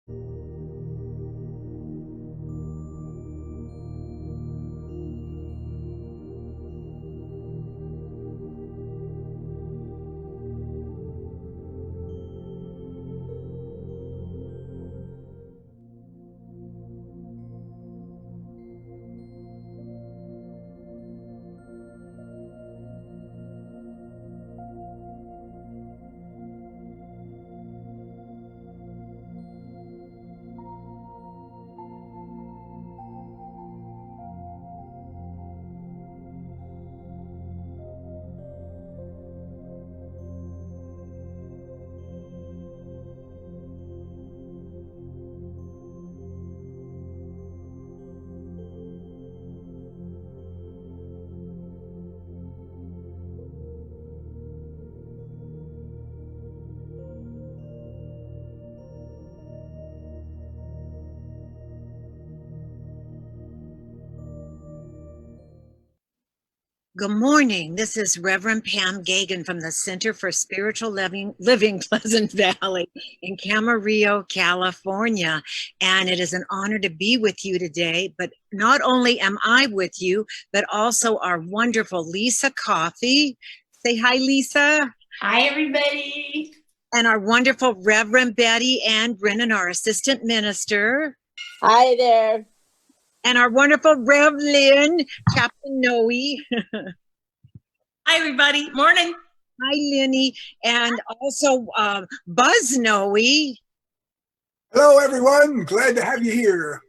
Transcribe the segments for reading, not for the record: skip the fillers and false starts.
Good morning. This is Reverend Pam Geagan from the Center for Spiritual Living Pleasant Valley in Camarillo, California. And it is an honor to be with you today. But not only am I with you, but also our wonderful Lissa Coffey. Say hi, Lissa. Hi, everybody. And our wonderful Reverend Betty Ann Brennan, our assistant minister. Hi there. And our wonderful Rev Lynn, Chaplain Noe. Hi, everybody. Morning. Hi, Lenny. And also Buzz Noe. Hello, everyone. Glad to have you here.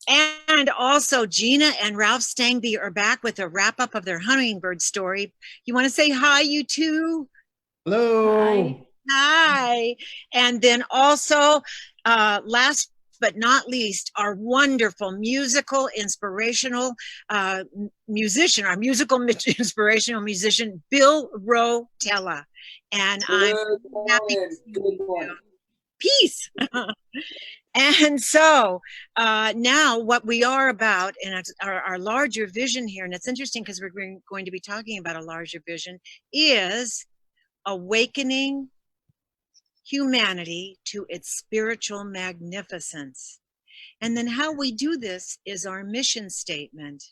And also Gina and Ralph Stangby are back with a wrap-up of their hummingbird story. You want to say hi, you two? Hello. Hi. And then also, last but not least, our wonderful musical inspirational musician, our musical inspirational musician, Bill Rotella. And I'm happy to see you. Peace. And so now what we are about, and our larger vision here, and it's interesting because we're going to be talking about a larger vision, is awakening humanity to its spiritual magnificence. And then how we do this is our mission statement.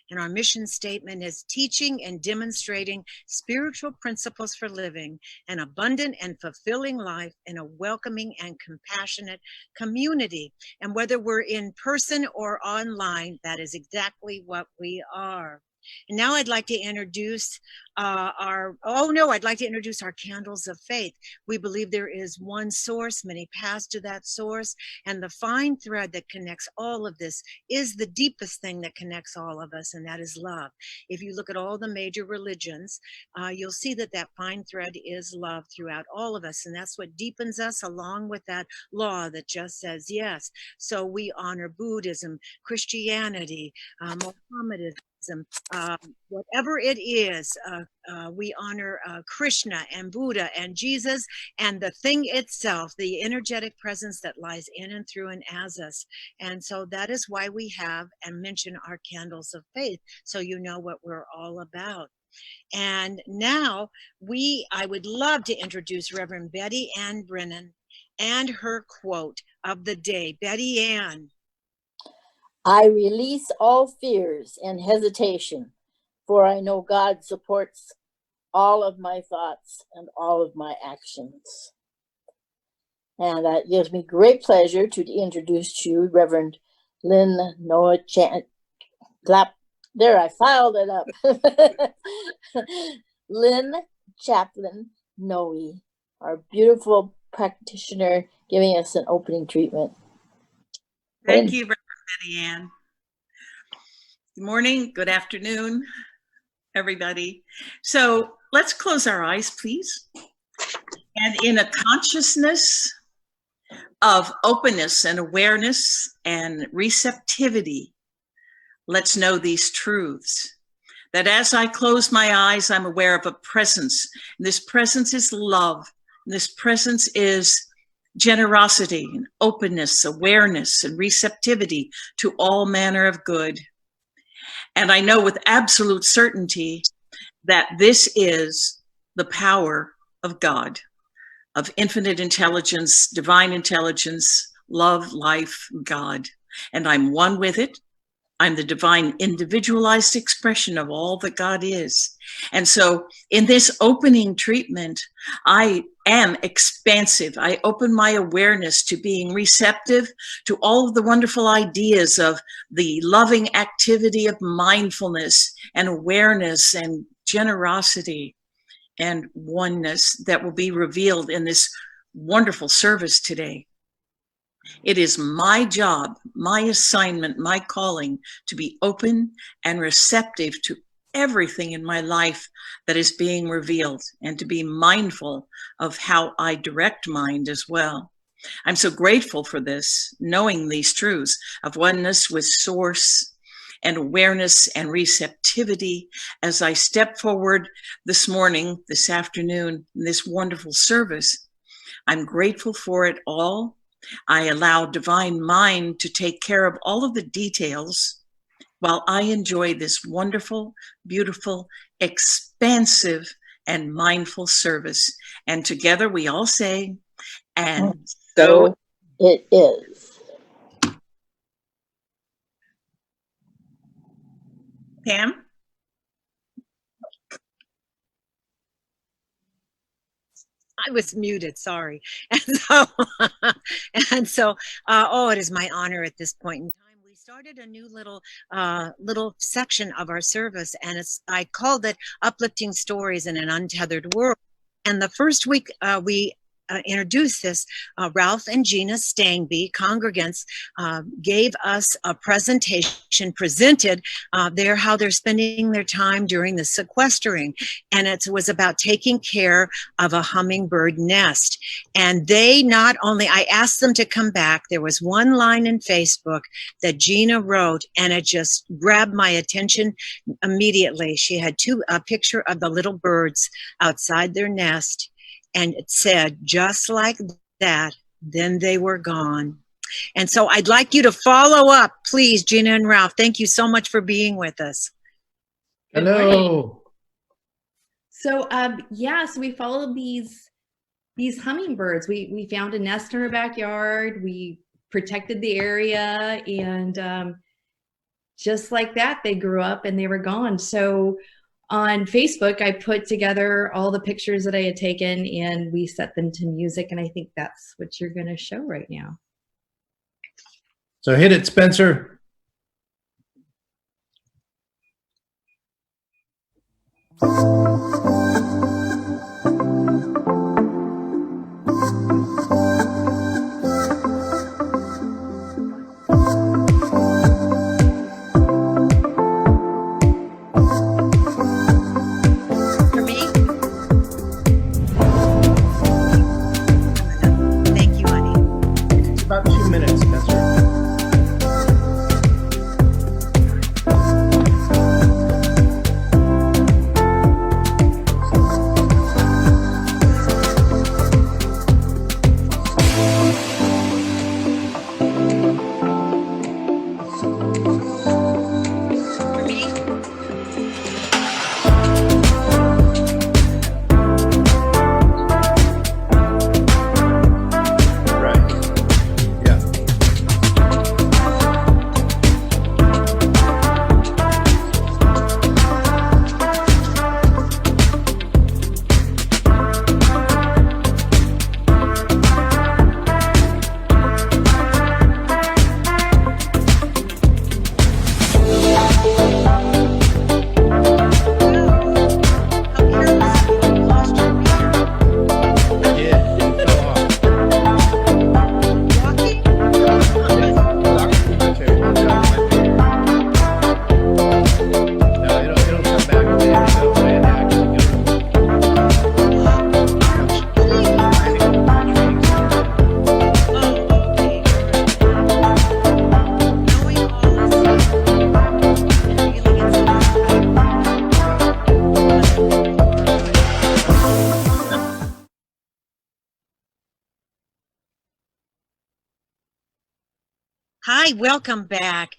And our mission statement is teaching and demonstrating spiritual principles for living an abundant and fulfilling life in a welcoming and compassionate community. And whether we're in person or online, that is exactly what we are. And now I'd like to introduce I'd like to introduce our candles of faith. We believe there is one source, many paths to that source, and the fine thread that connects all of this is the deepest thing that connects all of us, and that is love. If you look at all the major religions, you'll see that that fine thread is love throughout all of us, and that's what deepens us, along with that law that just says yes. So we honor Buddhism, Christianity, Mohammedanism, whatever it is, we honor Krishna and Buddha and Jesus and the thing itself, the energetic presence that lies in and through and as us. And so that is why we have and mention our candles of faith, so you know what we're all about. And now I would love to introduce Reverend Betty Ann Brennan and her quote of the day. Betty Ann. I release all fears and hesitation, for I know God supports all of my thoughts and all of my actions. And that gives me great pleasure to introduce to you Reverend Lynn Noah There, I filed it up. Lynn Chaplain Noe, our beautiful practitioner, giving us an opening treatment. Thank you, Reverend Betty Ann. Good morning, good afternoon, everybody. So let's close our eyes, please. And in a consciousness of openness and awareness and receptivity, let's know these truths. That as I close my eyes, I'm aware of a presence. And this presence is love. And this presence is generosity and openness, awareness and receptivity to all manner of good. And I know with absolute certainty that this is the power of God, of infinite intelligence, divine intelligence, love, life, God, and I'm one with it. I'm the divine individualized expression of all that God is. And so in this opening treatment, I am expansive. I open my awareness to being receptive to all of the wonderful ideas of the loving activity of mindfulness and awareness and generosity and oneness that will be revealed in this wonderful service today. It is my job, my assignment, my calling to be open and receptive to everything in my life that is being revealed and to be mindful of how I direct mind as well. I'm so grateful for this, knowing these truths of oneness with source and awareness and receptivity as I step forward this morning, this afternoon, in this wonderful service. I'm grateful for it all. I allow divine mind to take care of all of the details while I enjoy this wonderful, beautiful, expansive, and mindful service. And together we all say, and so it is. Pam? I was muted, sorry. And so, oh, it is my honor at this point in time. We started a new little section of our service, and I called it Uplifting Stories in an Untethered World. And the first week we introduced this, Ralph and Gina Stangby, congregants, gave us a presentation, presented how they're spending their time during the sequestering. And it was about taking care of a hummingbird nest. And they not only, I asked them to come back, there was one line in Facebook that Gina wrote, and it just grabbed my attention immediately. She had a picture of the little birds outside their nest. And it said, just like that, then they were gone. And so I'd like you to follow up, please, Gina and Ralph. Thank you so much for being with us. Hello. So, so we followed these hummingbirds. We found a nest in our backyard. We protected the area, and just like that, they grew up and they were gone. So on Facebook, I put together all the pictures that I had taken, and we set them to music. And I think that's what you're going to show right now. So hit it, Spencer. For me? Thank you, honey. It's about 2 minutes, Spencer. For me? Right. Yeah. How careless you lost your reader. Yeah, it fell off. Walking? No, it'll come back when it actually goes. Hi, welcome back.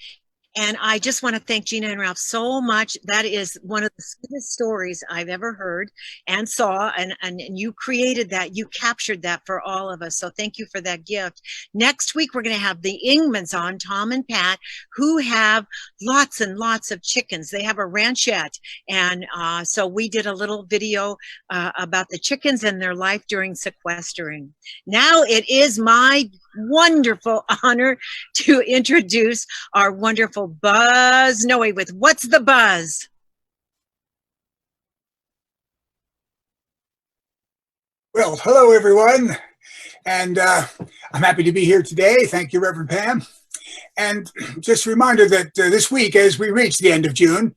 And I just want to thank Gina and Ralph so much. That is one of the sweetest stories I've ever heard and saw. And you created that. You captured that for all of us. So thank you for that gift. Next week, we're going to have the Ingmans on, Tom and Pat, who have lots and lots of chickens. They have a ranchette. And so we did a little video about the chickens and their life during sequestering. Now it is my wonderful honor to introduce our wonderful Buzz Noe with What's the Buzz? Well, hello, everyone. And I'm happy to be here today. Thank you, Reverend Pam. And just a reminder that this week, as we reach the end of June,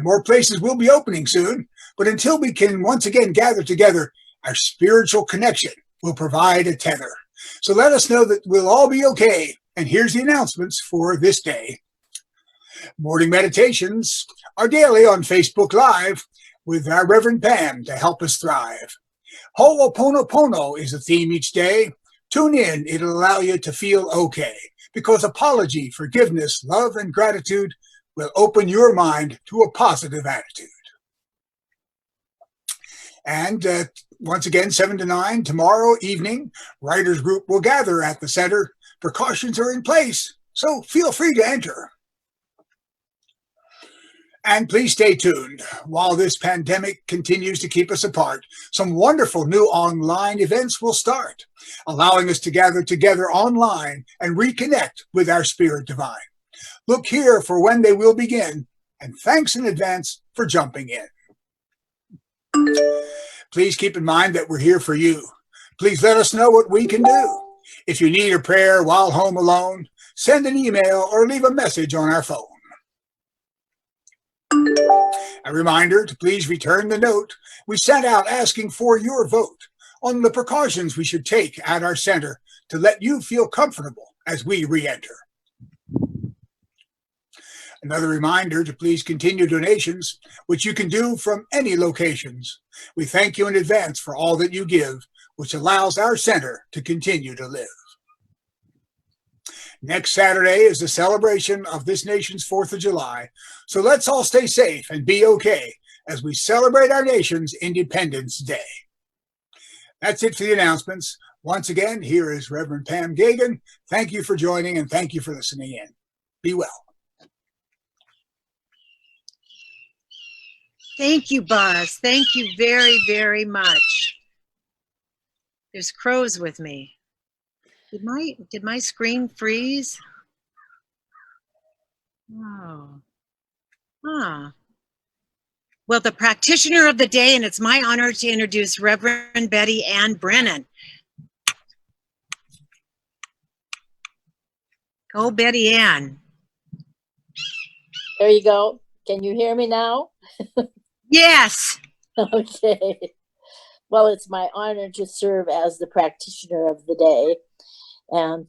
more places will be opening soon. But until we can once again gather together, our spiritual connection will provide a tether. So let us know that we'll all be okay. And here's the announcements for this day. Morning meditations are daily on Facebook Live with our Reverend Pam to help us thrive. Ho'oponopono is the theme each day. Tune in, it'll allow you to feel okay, because apology, forgiveness, love, and gratitude will open your mind to a positive attitude. And once again, 7 to 9 tomorrow evening, Writers Group will gather at the center. Precautions are in place, so feel free to enter. And please stay tuned. While this pandemic continues to keep us apart, some wonderful new online events will start, allowing us to gather together online and reconnect with our spirit divine. Look here for when they will begin, and thanks in advance for jumping in. Please keep in mind that we're here for you. Please let us know what we can do. If you need a prayer while home alone, send an email or leave a message on our phone. A reminder to please return the note we sent out asking for your vote on the precautions we should take at our center to let you feel comfortable as we re-enter. Another reminder to please continue donations, which you can do from any locations. We thank you in advance for all that you give, which allows our center to continue to live. Next Saturday is the celebration of this nation's 4th of July, so let's all stay safe and be okay as we celebrate our nation's Independence Day. That's it for the announcements. Once again, here is Reverend Pam Geagan. Thank you for joining and thank you for listening in. Be well. Thank you, Buzz. Thank you very, very much. There's crows with me. Did my screen freeze? Oh. Huh. Well, the practitioner of the day, and it's my honor to introduce Reverend Betty Ann Brennan. Go, Betty Ann. There you go. Can you hear me now? Yes. Okay. Well, it's my honor to serve as the practitioner of the day. And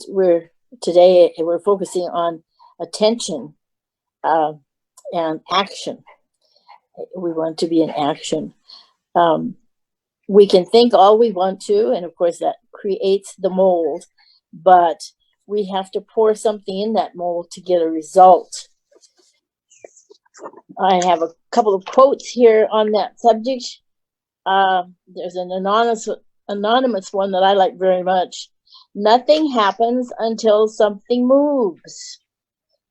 today we're focusing on attention and action. We want to be in action. We can think all we want to, and of course that creates the mold, but we have to pour something in that mold to get a result. I have a couple of quotes here on that subject. There's an anonymous one that I like very much. Nothing happens until something moves.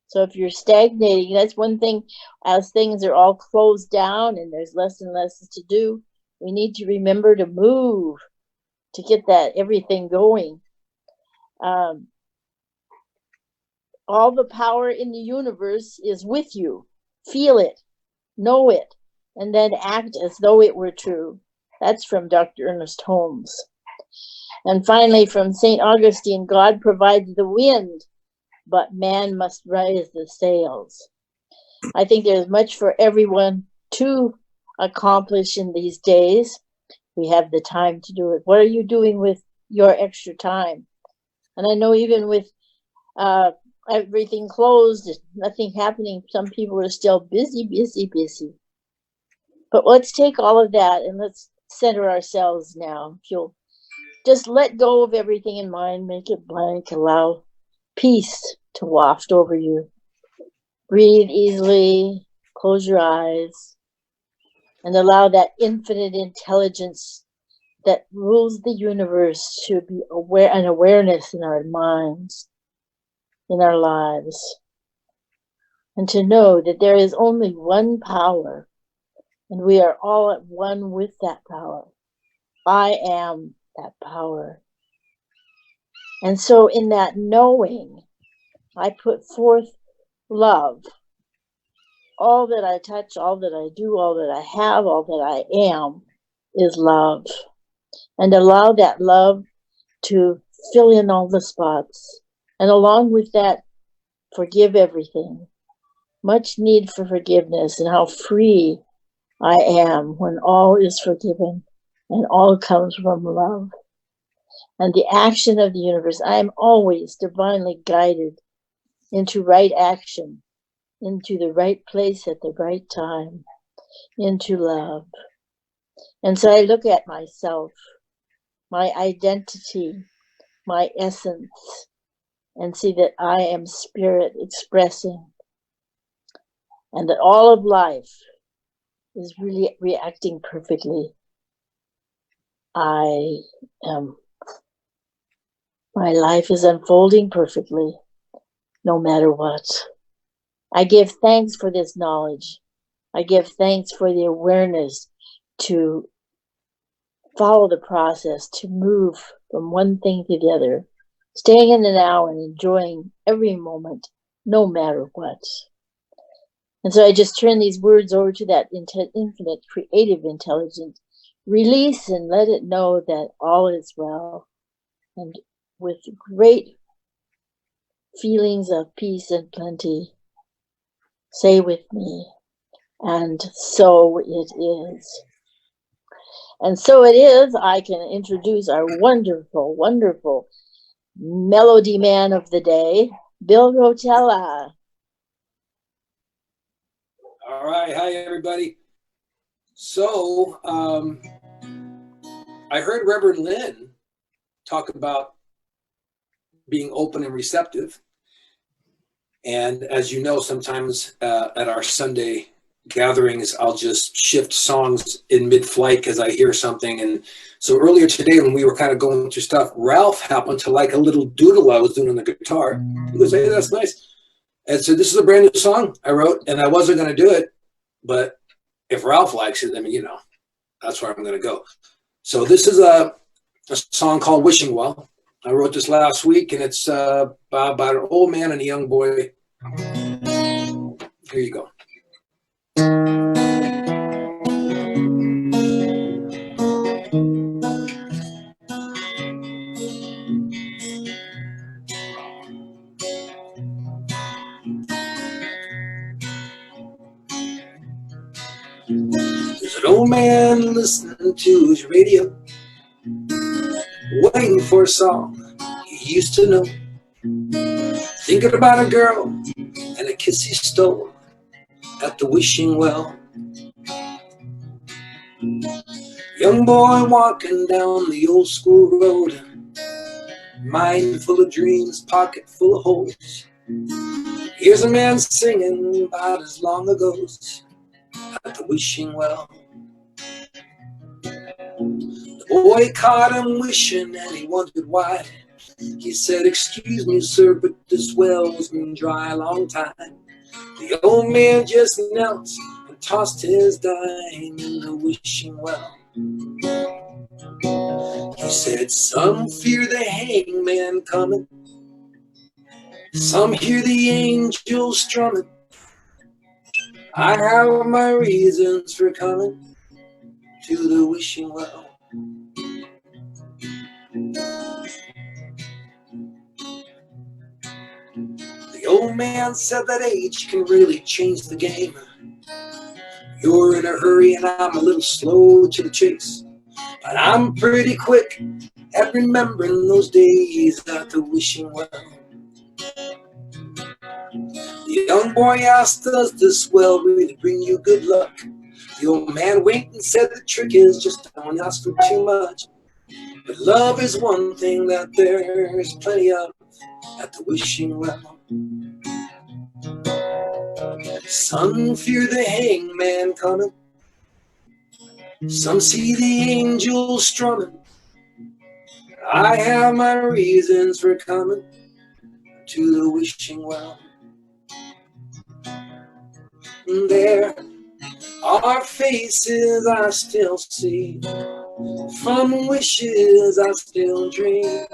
So if you're stagnating, that's one thing. As things are all closed down and there's less and less to do, we need to remember to move to get that everything going. All the power in the universe is with you. Feel it, know it, and then act as though it were true. That's from Dr. Ernest Holmes. And finally, from St. Augustine, God provides the wind, but man must raise the sails. I think there's much for everyone to accomplish in these days. We have the time to do it. What are you doing with your extra time? And I know even with everything closed, nothing happening, some people are still busy. But let's take all of that and let's center ourselves now. If you'll just let go of everything in mind, make it blank, allow peace to waft over you. Breathe easily, close your eyes, and allow that infinite intelligence that rules the universe to be aware, an awareness in our minds, in our lives, and to know that there is only one power, and we are all at one with that power. I am that power. And so in that knowing, I put forth love. All that I touch, all that I do, all that I have, all that I am is love. And allow that love to fill in all the spots. And along with that, forgive everything. Much need for forgiveness, and how free I am when all is forgiven and all comes from love. And the action of the universe, I am always divinely guided into right action, into the right place at the right time, into love. And so I look at myself, my identity, my essence, and see that I am spirit expressing, and that all of life is really reacting perfectly. I am, my life is unfolding perfectly, no matter what. I give thanks for this knowledge. I give thanks for the awareness to follow the process, to move from one thing to the other, staying in the now and enjoying every moment, no matter what. And so I just turn these words over to that infinite creative intelligence, release and let it know that all is well. And with great feelings of peace and plenty, say with me, and so it is. And so it is, I can introduce our wonderful, wonderful melody man of the day, Bill Rotella. All right. Hi, everybody. So I heard Reverend Lynn talk about being open and receptive. And as you know, sometimes at our Sunday gatherings, I'll just shift songs in mid-flight because I hear something. And so earlier today, when we were kind of going through stuff, Ralph happened to like a little doodle I was doing on the guitar. He goes, "Hey, that's nice." And so this is a brand new song I wrote, and I wasn't going to do it. But if Ralph likes it, I mean, you know, that's where I'm going to go. So this is a song called Wishing Well. I wrote this last week, and it's about an old man and a young boy. Here you go. There's an old man listening to his radio, waiting for a song he used to know, thinking about a girl and a kiss he stole at the wishing well. Young boy walking down the old school road, mind full of dreams, pocket full of holes. Here's a man singing about his long ago's at the wishing well. The boy caught him wishing and he wondered why. He said, "Excuse me, sir, but this well's been dry a long time." The old man just knelt and tossed his dime in the wishing well. He said, "Some fear the hangman coming, some hear the angels strumming. I have my reasons for coming to the wishing well." The old man said that age can really change the game. You're in a hurry and I'm a little slow to the chase, but I'm pretty quick at remembering those days at the wishing well. The young boy asked, "Does this well really bring you good luck?" The old man winked and said, "The trick is just don't ask for too much. But love is one thing that there's plenty of at the wishing well." Some fear the hangman coming. Some see the angels strumming. I have my reasons for coming to the wishing well. There are faces I still see, from wishes I still dream,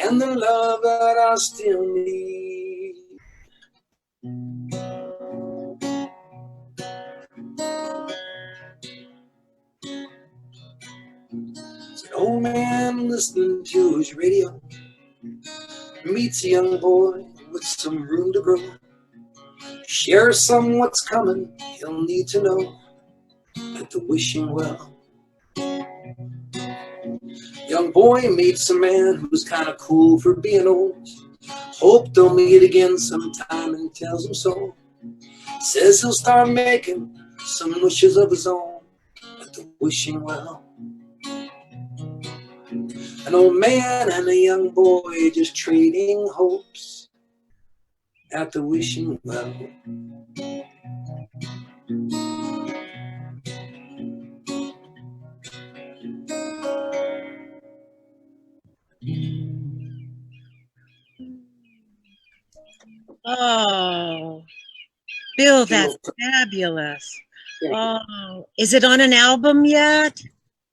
and the love that I still need. It's an old man listening to his radio, meets a young boy with some room to grow. Share some what's coming, he'll need to know at the wishing well. Young boy meets a man who's kind of cool for being old. Hope they'll meet again sometime and tells him so. Says he'll start making some wishes of his own at the wishing well. An old man and a young boy just trading hopes at the wishing well. Oh, Bill, that's fabulous. Oh, is it on an album yet?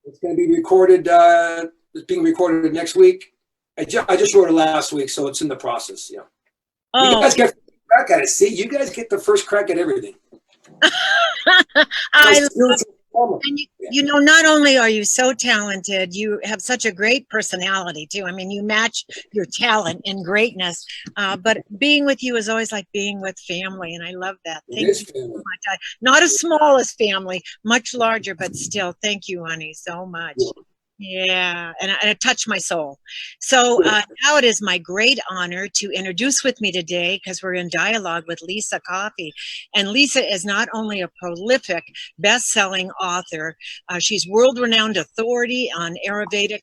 It's going to be recorded. It's being recorded next week. I just wrote it last week, so it's in the process. Yeah. You Oh, guys get the first crack at it. See, you guys get the first crack at everything. I And And you know, not only are you so talented, you have such a great personality too. I mean, you match your talent in greatness. But being with you is always like being with family, and I love that. Thank you so much. Not as small as family, much larger, but still, thank you, honey, so much. Yeah, and it touched my soul. So now it is my great honor to introduce with me today, because we're in dialogue with Lissa Coffey. And Lissa is not only a prolific best-selling author, she's world-renowned authority on Ayurvedic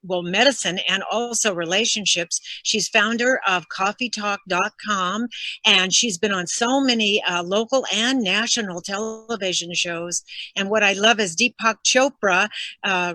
medicine and also relationships. She's founder of coffeetalk.com, and she's been on so many local and national television shows. And what I love is Deepak Chopra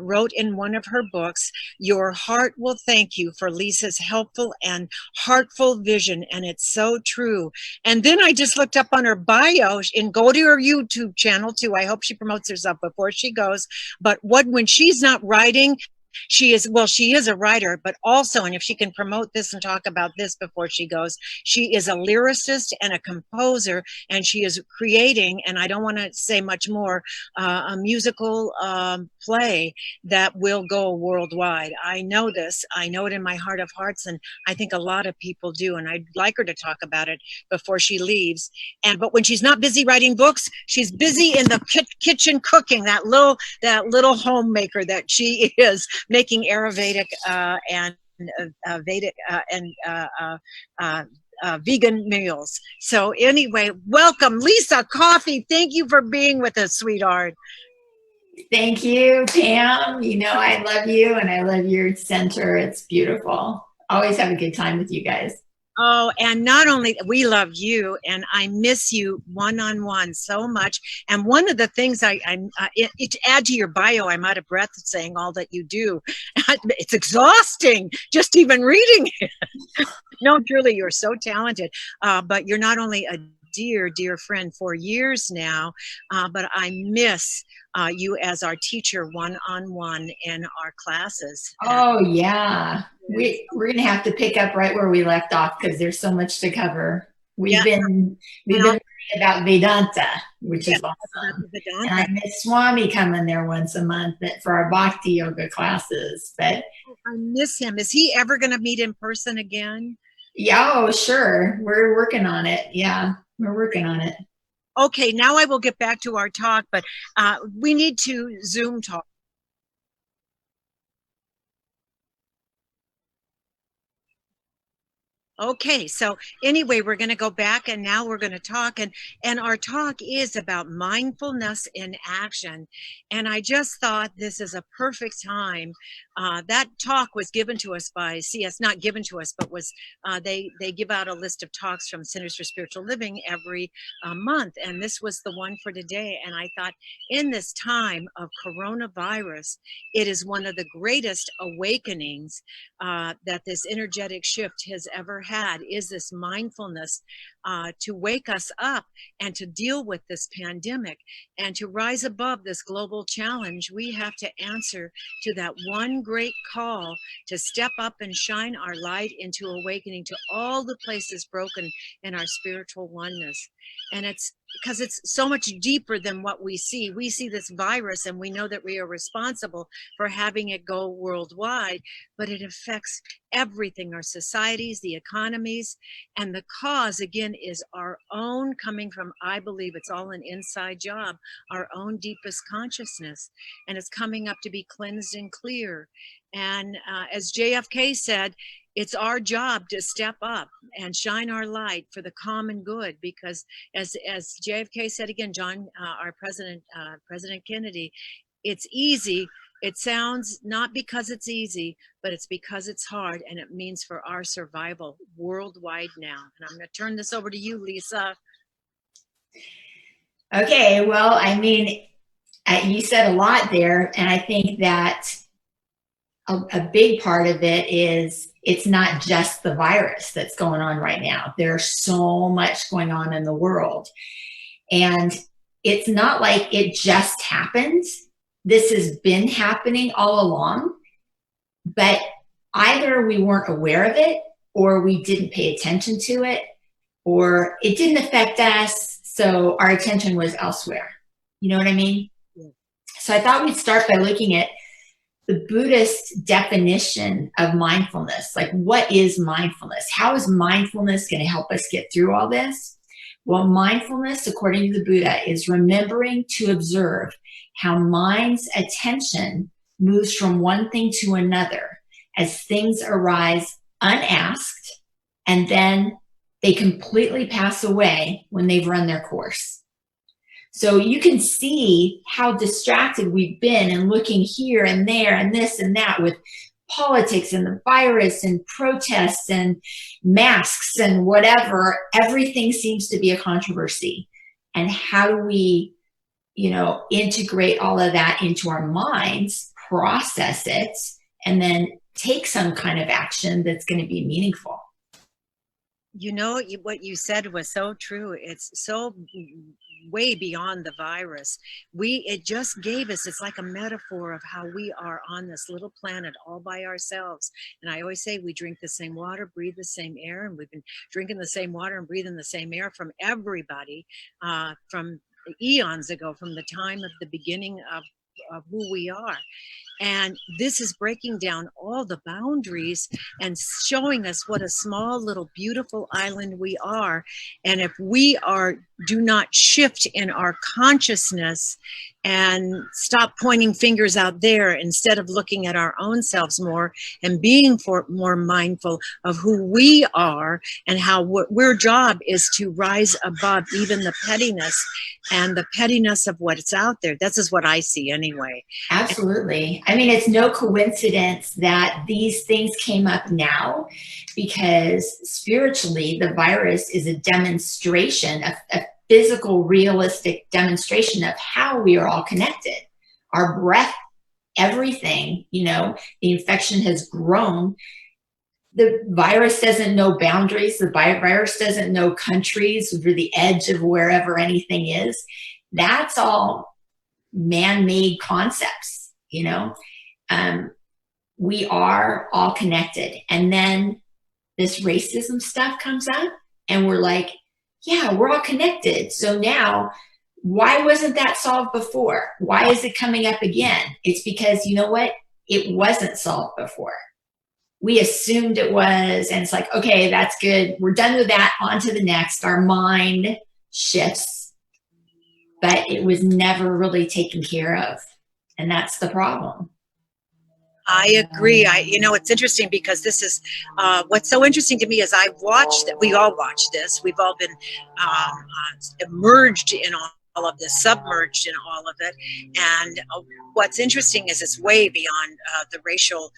wrote in one of her books, "Your heart will thank you for Lissa's helpful and heartful vision," and it's so true. And then I just looked up on her bio, and go to her YouTube channel too. I hope she promotes herself before she goes. But when she's not writing, she is a writer, but also, and if she can promote this and talk about this before she goes, she is a lyricist and a composer, and she is creating, and I don't want to say much more, a musical play that will go worldwide. I know this. I know it in my heart of hearts, and I think a lot of people do, and I'd like her to talk about it before she leaves. But when she's not busy writing books, she's busy in the kitchen cooking, that little homemaker that she is, making Ayurvedic and Vedic vegan meals. So anyway, welcome, Lissa Coffey. Thank you for being with us, sweetheart. Thank you, Pam. You know, I love you and I love your center. It's beautiful. Always have a good time with you guys. Oh, and not only we love you, and I miss you one-on-one so much. And one of the things to add to your bio, I'm out of breath saying all that you do. It's exhausting just even reading it. No, truly, you're so talented. But you're not only a dear friend for years now, but I miss you as our teacher one-on-one in our classes. Oh yeah, we're gonna have to pick up right where we left off because there's so much to cover. We've been learning about Vedanta, which is awesome. And I miss Swami coming there once a month for our Bhakti yoga classes. But I miss him. Is he ever going to meet in person again? Yeah, oh sure, we're working on it. Yeah, we're working on it. Okay, now I will get back to our talk, but we need to Zoom talk. Okay, so anyway, we're going to go back and now we're going to talk, and our talk is about mindfulness in action. And I just thought this is a perfect time. That talk was given to us by CS, not given to us, but was they give out a list of talks from Centers for Spiritual Living every month, and this was the one for today. And I thought, in this time of coronavirus, it is one of the greatest awakenings that this energetic shift has ever had, is this mindfulness to wake us up and to deal with this pandemic and to rise above this global challenge. We have to answer to that one great call to step up and shine our light into awakening to all the places broken in our spiritual oneness. And it's because it's so much deeper than what we see. We see this virus and we know that we are responsible for having it go worldwide, but it affects everything, our societies, the economies, and the cause, again, is our own, coming from, I believe it's all an inside job, our own deepest consciousness, and it's coming up to be cleansed and clear. And as JFK said, it's our job to step up and shine our light for the common good, because as JFK said again, our president, President Kennedy, it's easy. It sounds not because it's easy, but it's because it's hard, and it means for our survival worldwide now. And I'm going to turn this over to you, Lissa. Okay, well, I mean, you said a lot there, and I think that a big part of it is it's not just the virus that's going on right now. There's so much going on in the world, and it's not like it just happened. This has been happening all along, but either we weren't aware of it, or we didn't pay attention to it, or it didn't affect us, so our attention was elsewhere. You know what I mean? Yeah. So I thought we'd start by looking at the Buddhist definition of mindfulness. Like, what is mindfulness? How is mindfulness going to help us get through all this? Well, mindfulness, according to the Buddha, is remembering to observe how mind's attention moves from one thing to another as things arise unasked, and then they completely pass away when they've run their course. So you can see how distracted we've been and looking here and there and this and that with politics and the virus and protests and masks and whatever. Everything seems to be a controversy. And how do we, integrate all of that into our minds, process it, and then take some kind of action that's going to be meaningful? What you said was so true. It's so way beyond the virus. It just gave us, it's like a metaphor of how we are on this little planet all by ourselves. And I always say we drink the same water, breathe the same air, and we've been drinking the same water and breathing the same air from everybody from eons ago, from the time of the beginning of who we are. And this is breaking down all the boundaries and showing us what a small, little, beautiful island we are. And if we do not shift in our consciousness and stop pointing fingers out there, instead of looking at our own selves more and being more mindful of who we are and how our job is to rise above even the pettiness and the pettiness of what's out there. This is what I see anyway. Absolutely. I mean, it's no coincidence that these things came up now, because spiritually, the virus is a demonstration, a physical, realistic demonstration of how we are all connected. Our breath, everything, the infection has grown. The virus doesn't know boundaries. The virus doesn't know countries or the edge of wherever anything is. That's all man-made concepts, we are all connected. And then this racism stuff comes up and we're like, yeah, we're all connected. So now, why wasn't that solved before? Why is it coming up again? It's because, you know what? It wasn't solved before. We assumed it was, and it's like, okay, that's good. We're done with that. On to the next. Our mind shifts, but it was never really taken care of. And that's the problem. I agree. It's interesting because this is what's so interesting to me is I've watched that we all watch this. We've all been immersed in all of this, submerged in all of it. And what's interesting is it's way beyond the racial,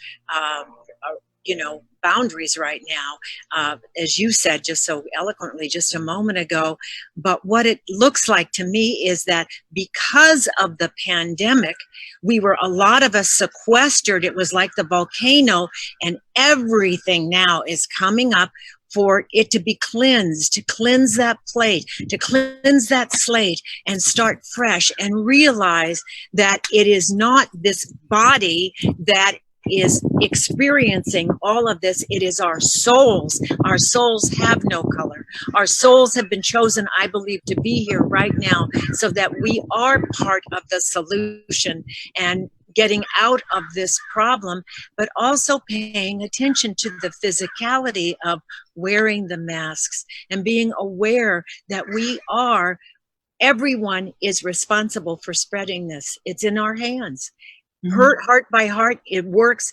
boundaries right now, as you said just so eloquently just a moment ago. But what it looks like to me is that because of the pandemic, a lot of us sequestered. It was like the volcano, and everything now is coming up for it to be cleansed, to cleanse that plate, to cleanse that slate and start fresh and realize that it is not this body that is experiencing all of this. It is our souls. Our souls have no color. Our souls have been chosen, I believe, to be here right now so that we are part of the solution and getting out of this problem, but also paying attention to the physicality of wearing the masks and being aware that everyone is responsible for spreading this. It's in our hands. Heart by heart, it works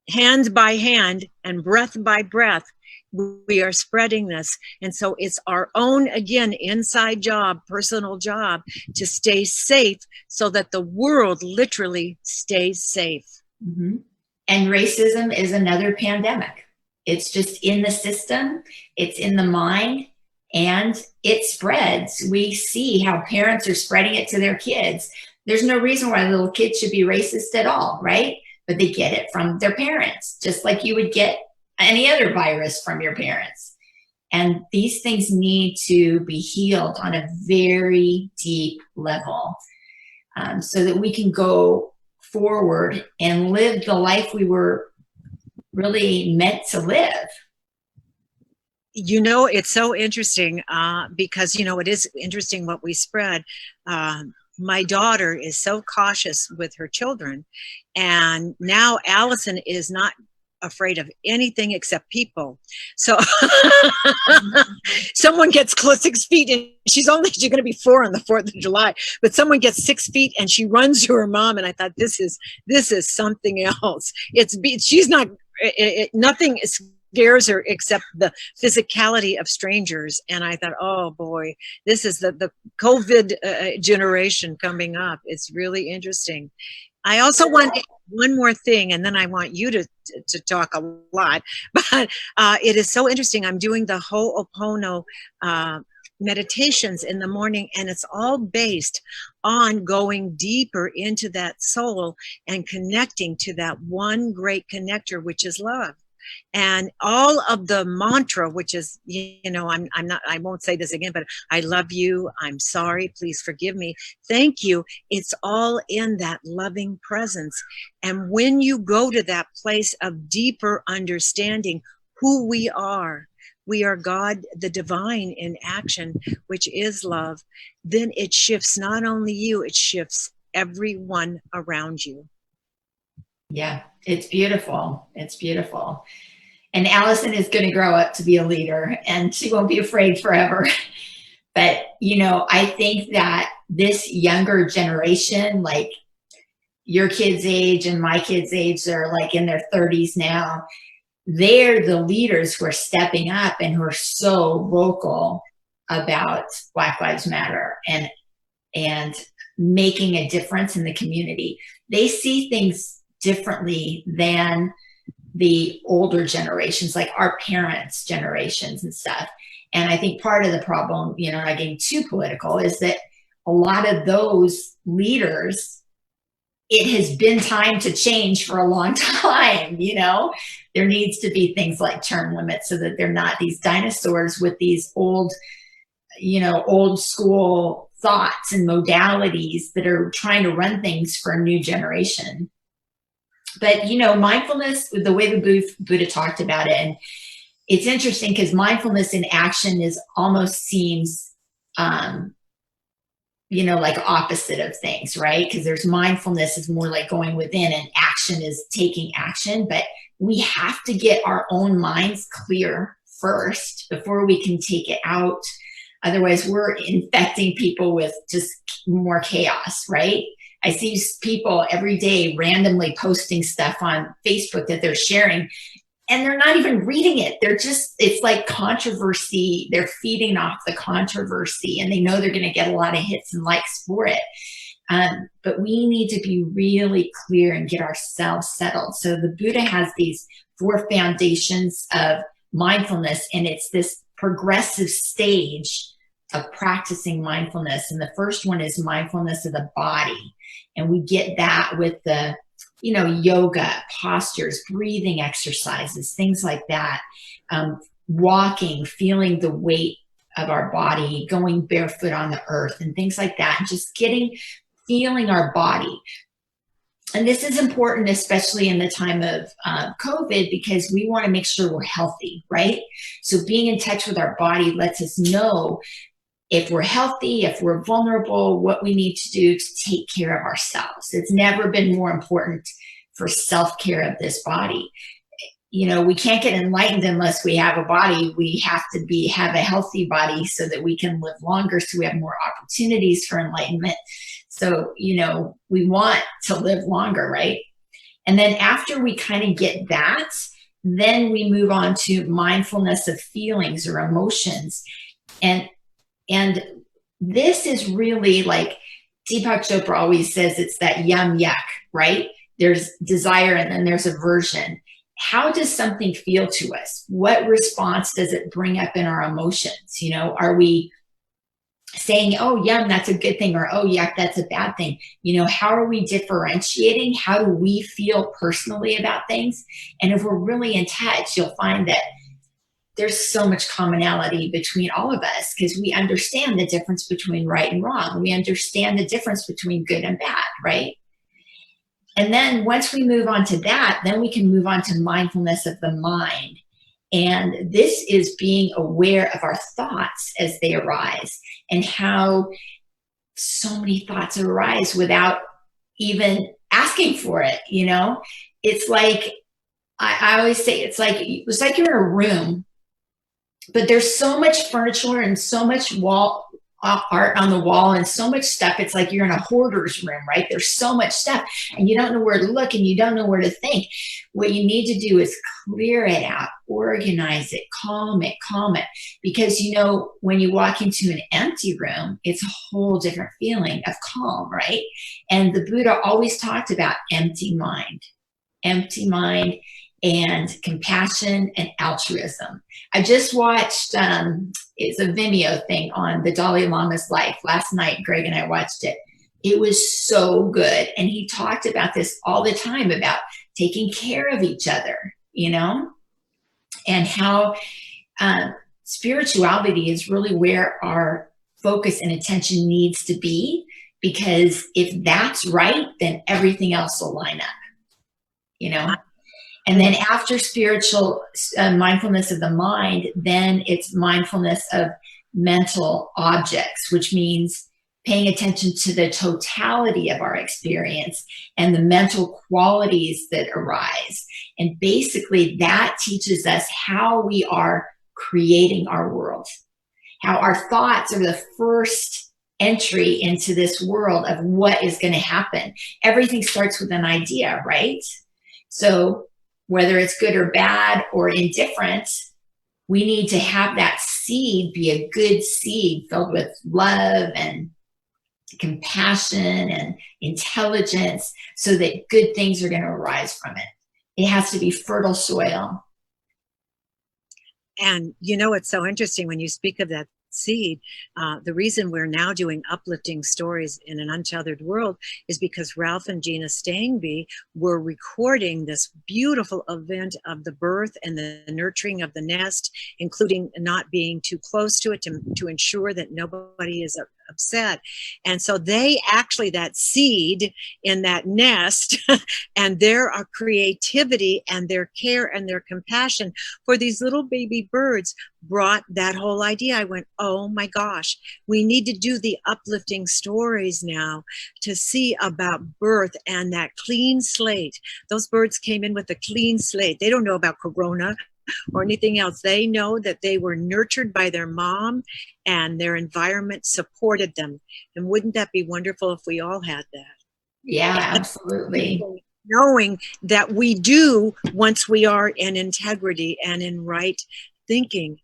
hand by hand and breath by breath. We are spreading this. And so it's our own, again, inside job, personal job to stay safe so that the world literally stays safe. Mm-hmm. And racism is another pandemic. It's just in the system, it's in the mind, and it spreads. We see how parents are spreading it to their kids. There's no reason why little kids should be racist at all, right? But they get it from their parents, just like you would get any other virus from your parents. And these things need to be healed on a very deep level, so that we can go forward and live the life we were really meant to live. It's so interesting because, it is interesting what we spread. My daughter is so cautious with her children, and now Allison is not afraid of anything except people. So someone gets close 6 feet, and she's going to be 4 on the 4th of July, but someone gets 6 feet and she runs to her mom. And I thought, this is something else. She's not, nothing scares her except the physicality of strangers. And I thought, oh boy, this is the COVID generation coming up. It's really interesting. I also want one more thing, and then I want you to talk a lot, but it is so interesting. I'm doing the Ho'opono meditations in the morning, and it's all based on going deeper into that soul and connecting to that one great connector, which is love. And all of the mantra, which is, I won't say this again, but I love you, I'm sorry, please forgive me, thank you. It's all in that loving presence. And when you go to that place of deeper understanding who we are God, the divine in action, which is love, then it shifts not only you, it shifts everyone around you. Yeah, it's beautiful. It's beautiful. And Allison is going to grow up to be a leader, and she won't be afraid forever. But, I think that this younger generation, like your kids' age and my kids' age, are like in their 30s now. They're the leaders who are stepping up and who are so vocal about Black Lives Matter and making a difference in the community. They see things differently than the older generations, like our parents' generations and stuff. And I think part of the problem, not getting too political, is that a lot of those leaders, it has been time to change for a long time. There needs to be things like term limits so that they're not these dinosaurs with these old school thoughts and modalities that are trying to run things for a new generation. But, mindfulness, the way the Buddha talked about it, and it's interesting because mindfulness in action almost seems, like opposite of things, right? Because there's mindfulness is more like going within, and action is taking action. But we have to get our own minds clear first before we can take it out. Otherwise, we're infecting people with just more chaos, right? I see people every day randomly posting stuff on Facebook that they're sharing, and they're not even reading it. They're just, it's like controversy. They're feeding off the controversy, and they know they're going to get a lot of hits and likes for it. But we need to be really clear and get ourselves settled. So the Buddha has these 4 foundations of mindfulness, and it's this progressive stage of practicing mindfulness. And the first one is mindfulness of the body. And we get that with the, you know, yoga, postures, breathing exercises, things like that. Walking, feeling the weight of our body, going barefoot on the earth and things like that. Just feeling our body. And this is important, especially in the time of COVID, because we want to make sure we're healthy, right? So being in touch with our body lets us know if we're healthy, if we're vulnerable, what we need to do to take care of ourselves. It's never been more important for self-care of this body. You know, we can't get enlightened unless we have a body. We have to have a healthy body so that we can live longer, so we have more opportunities for enlightenment. So, you know, we want to live longer, right? And then after we kind of get that, then we move on to mindfulness of feelings or emotions. And this is really like Deepak Chopra always says, it's that yum yuck, right? There's desire and then there's aversion. How does something feel to us? What response does it bring up in our emotions? You know, are we saying, oh, yum, that's a good thing, or oh, yuck, that's a bad thing? You know, how are we differentiating? How do we feel personally about things? And if we're really in touch, you'll find that there's so much commonality between all of us, because we understand the difference between right and wrong. We understand the difference between good and bad, right? And then once we move on to that, then we can move on to mindfulness of the mind. And this is being aware of our thoughts as they arise, and how so many thoughts arise without even asking for it. You know, it's like, I always say, it's like you're in a room, but there's so much furniture and so much art on the wall and so much stuff. It's like you're in a hoarder's room, right? There's so much stuff and you don't know where to look and you don't know where to think. What you need to do is clear it out, organize it, calm it. Because, you know, when you walk into an empty room, it's a whole different feeling of calm, right? And the Buddha always talked about empty mind and compassion and altruism. I just watched, it's a Vimeo thing on the Dalai Lama's life. Last night, Greg and I watched it. It was so good. And he talked about this all the time, about taking care of each other, you know, and how spirituality is really where our focus and attention needs to be. Because if that's right, then everything else will line up, you know. And then after spiritual mindfulness of the mind, then it's mindfulness of mental objects, which means paying attention to the totality of our experience and the mental qualities that arise. And basically that teaches us how we are creating our world, how our thoughts are the first entry into this world of what is going to happen. Everything starts with an idea, right? So whether it's good or bad or indifferent, we need to have that seed be a good seed filled with love and compassion and intelligence, so that good things are going to arise from it. It has to be fertile soil. And you know, it's so interesting when you speak of that seed. The reason we're now doing uplifting stories in an untethered world is because Ralph and Gina Stangby were recording this beautiful event of the birth and the nurturing of the nest, including not being too close to it to ensure that nobody is upset. And so they actually, that seed in that nest and their creativity and their care and their compassion for these little baby birds brought that whole idea. I went, oh my gosh, we need to do the uplifting stories now to see about birth and that clean slate. Those birds came in with a clean slate. They don't know about corona or anything else. They know that they were nurtured by their mom and their environment supported them. And wouldn't that be wonderful if we all had that? Yeah, absolutely. Knowing that we do once we are in integrity and in right thinking.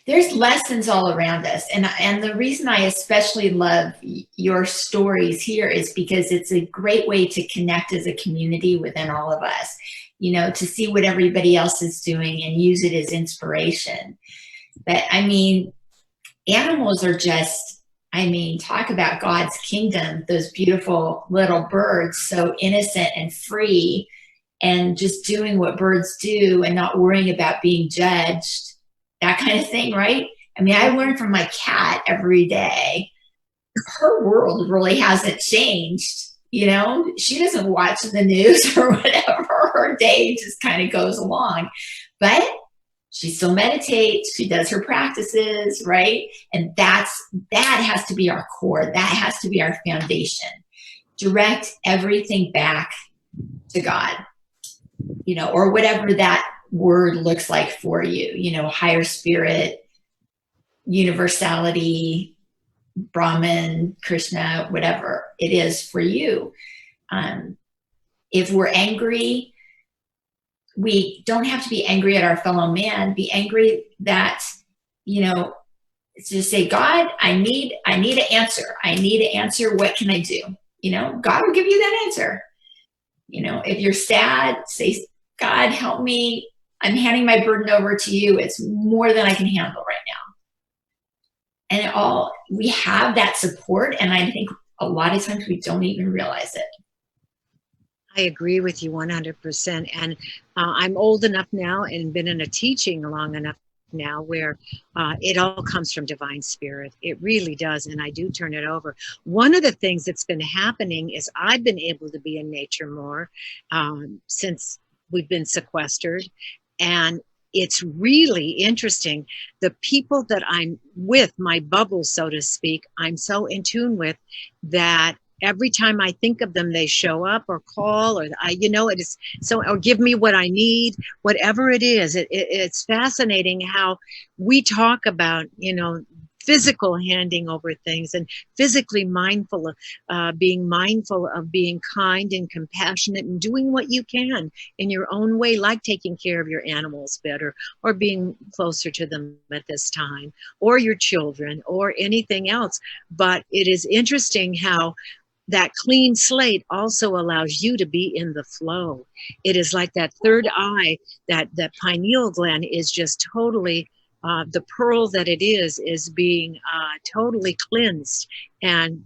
There's lessons all around us. And the reason I especially love your stories here is because it's a great way to connect as a community within all of us, you know, to see what everybody else is doing and use it as inspiration. But I mean, animals are just, I mean, talk about God's kingdom, those beautiful little birds, so innocent and free and just doing what birds do and not worrying about being judged, that kind of thing, right? I mean, I learn from my cat every day. Her world really hasn't changed. You know, she doesn't watch the news or whatever. Her day just kind of goes along. But she still meditates. She does her practices, right? And that has to be our core. That has to be our foundation. Direct everything back to God, you know, or whatever that word looks like for you, you know, higher spirit, universality, Brahman, Krishna, whatever it is for you. If we're angry, we don't have to be angry at our fellow man. Be angry that, you know, just say, God, I need an answer. I need an answer. What can I do? You know, God will give you that answer. You know, if you're sad, say, God, help me. I'm handing my burden over to you. It's more than I can handle right now. And we have that support. And I think a lot of times we don't even realize it. I agree with you 100%. And I'm old enough now and been in a teaching long enough now where it all comes from divine spirit. It really does. And I do turn it over. One of the things that's been happening is I've been able to be in nature more since we've been sequestered. And it's really interesting. The people that I'm with, my bubble, so to speak, I'm so in tune with that every time I think of them, they show up or call, or it is so, or give me what I need, whatever it is. It's fascinating how we talk about, physical handing over things and physically mindful of being kind and compassionate and doing what you can in your own way, like taking care of your animals better or being closer to them at this time, or your children or anything else. But it is interesting how that clean slate also allows you to be in the flow. It is like that third eye, that pineal gland is just totally, the pearl that it is being totally cleansed, and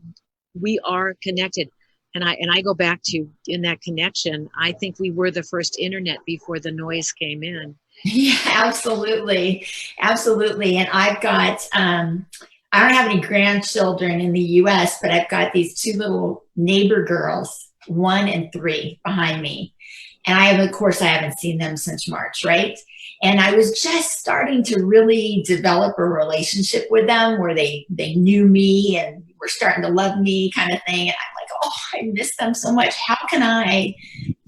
we are connected. And I go back to, in that connection, I think we were the first internet before the noise came in. Yeah, absolutely. Absolutely. And I've got, I don't have any grandchildren in the US, but I've got these two little neighbor girls, 1 and 3 behind me. And of course, I haven't seen them since March, right? And I was just starting to really develop a relationship with them where they knew me and were starting to love me, kind of thing. And I'm like, oh, I miss them so much. How can I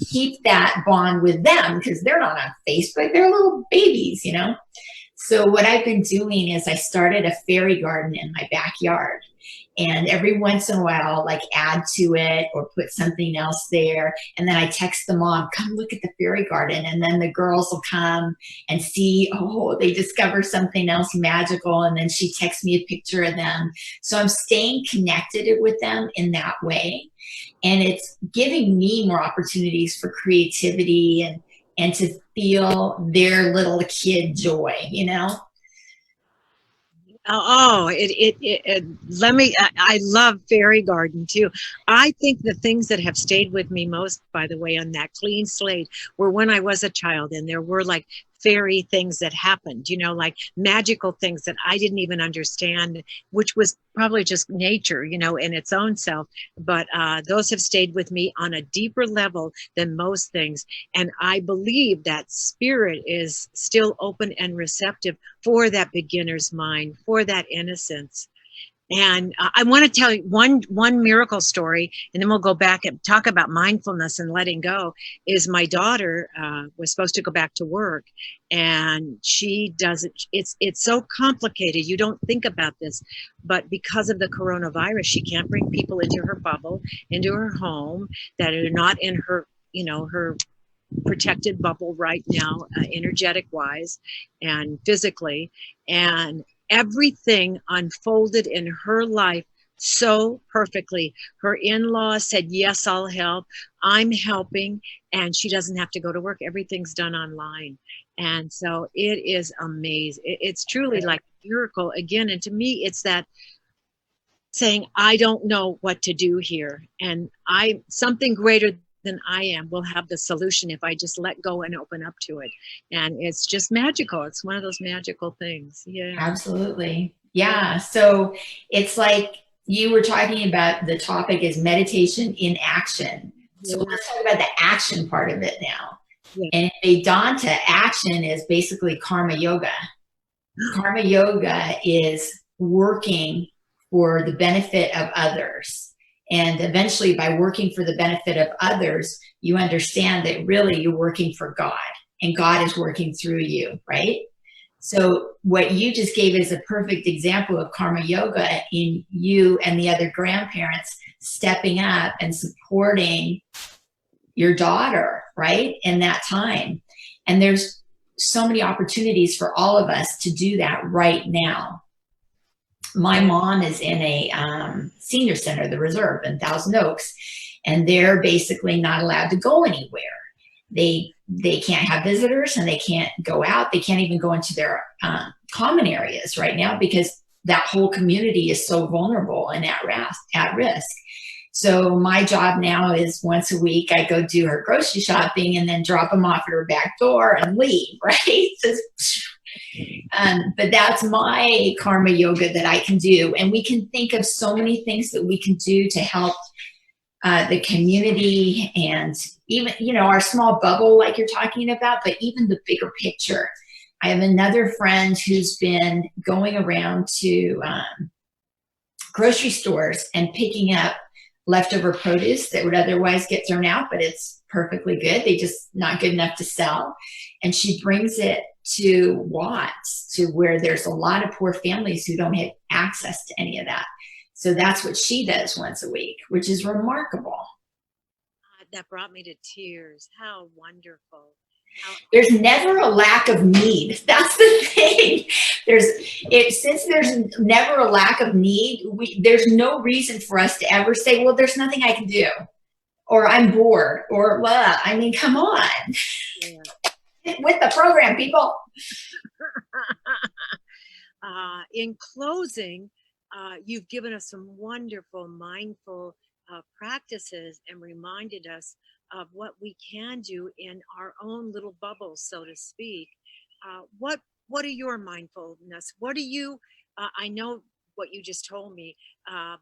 keep that bond with them? Because they're not on Facebook. They're little babies, So what I've been doing is I started a fairy garden in my backyard. And every once in a while, like add to it or put something else there. And then I text the mom, come look at the fairy garden. And then the girls will come and see, they discover something else magical. And then she texts me a picture of them. So I'm staying connected with them in that way. And it's giving me more opportunities for creativity and to feel their little kid joy, I love fairy garden too. I think the things that have stayed with me most, by the way, on that clean slate were when I was a child, and there were like fairy things that happened, like magical things that I didn't even understand, which was probably just nature, in its own self. But those have stayed with me on a deeper level than most things. And I believe that spirit is still open and receptive for that beginner's mind, for that innocence. And I want to tell you one miracle story, and then we'll go back and talk about mindfulness and letting go. Is my daughter was supposed to go back to work, and she doesn't. It's so complicated. You don't think about this, but because of the coronavirus, she can't bring people into her bubble, into her home that are not in her, her protected bubble right now, energetic wise and physically. And everything unfolded in her life so perfectly. Her in-laws said, yes, I'll help. I'm helping. And she doesn't have to go to work. Everything's done online. And so it is amazing. It's truly like a miracle again. And to me, it's that saying, I don't know what to do here. And something greater than I am will have the solution if I just let go and open up to it. And it's just magical. It's one of those magical things. Yeah. Absolutely. Yeah. So it's like you were talking about, the topic is meditation in action. So let's talk about the action part of it now. Yeah. And Vedanta, action is basically karma yoga. Karma yoga is working for the benefit of others. And eventually, by working for the benefit of others, you understand that really you're working for God, and God is working through you, right? So what you just gave is a perfect example of karma yoga in you and the other grandparents stepping up and supporting your daughter, right, in that time. And there's so many opportunities for all of us to do that right now. My mom is in a senior center, the Reserve in Thousand Oaks, and they're basically not allowed to go anywhere. They can't have visitors, and they can't go out. They can't even go into their common areas right now because that whole community is so vulnerable and at risk. So my job now is once a week, I go do her grocery shopping and then drop them off at her back door and leave, right? But that's my karma yoga that I can do. And we can think of so many things that we can do to help the community and even, our small bubble like you're talking about, but even the bigger picture. I have another friend who's been going around to grocery stores and picking up leftover produce that would otherwise get thrown out, but it's perfectly good. They just not good enough to sell. And she brings it to Watts, to where there's a lot of poor families who don't have access to any of that. So that's what she does once a week, which is remarkable. That brought me to tears. How wonderful. There's never a lack of need. That's the thing. Since there's never a lack of need, there's no reason for us to ever say, well, there's nothing I can do, or I'm bored, or blah. I mean, come on. Yeah. With the program, people. In closing, you've given us some wonderful, mindful practices and reminded us of what we can do in our own little bubbles, so to speak. What are your mindfulness? What are you, I know what you just told me,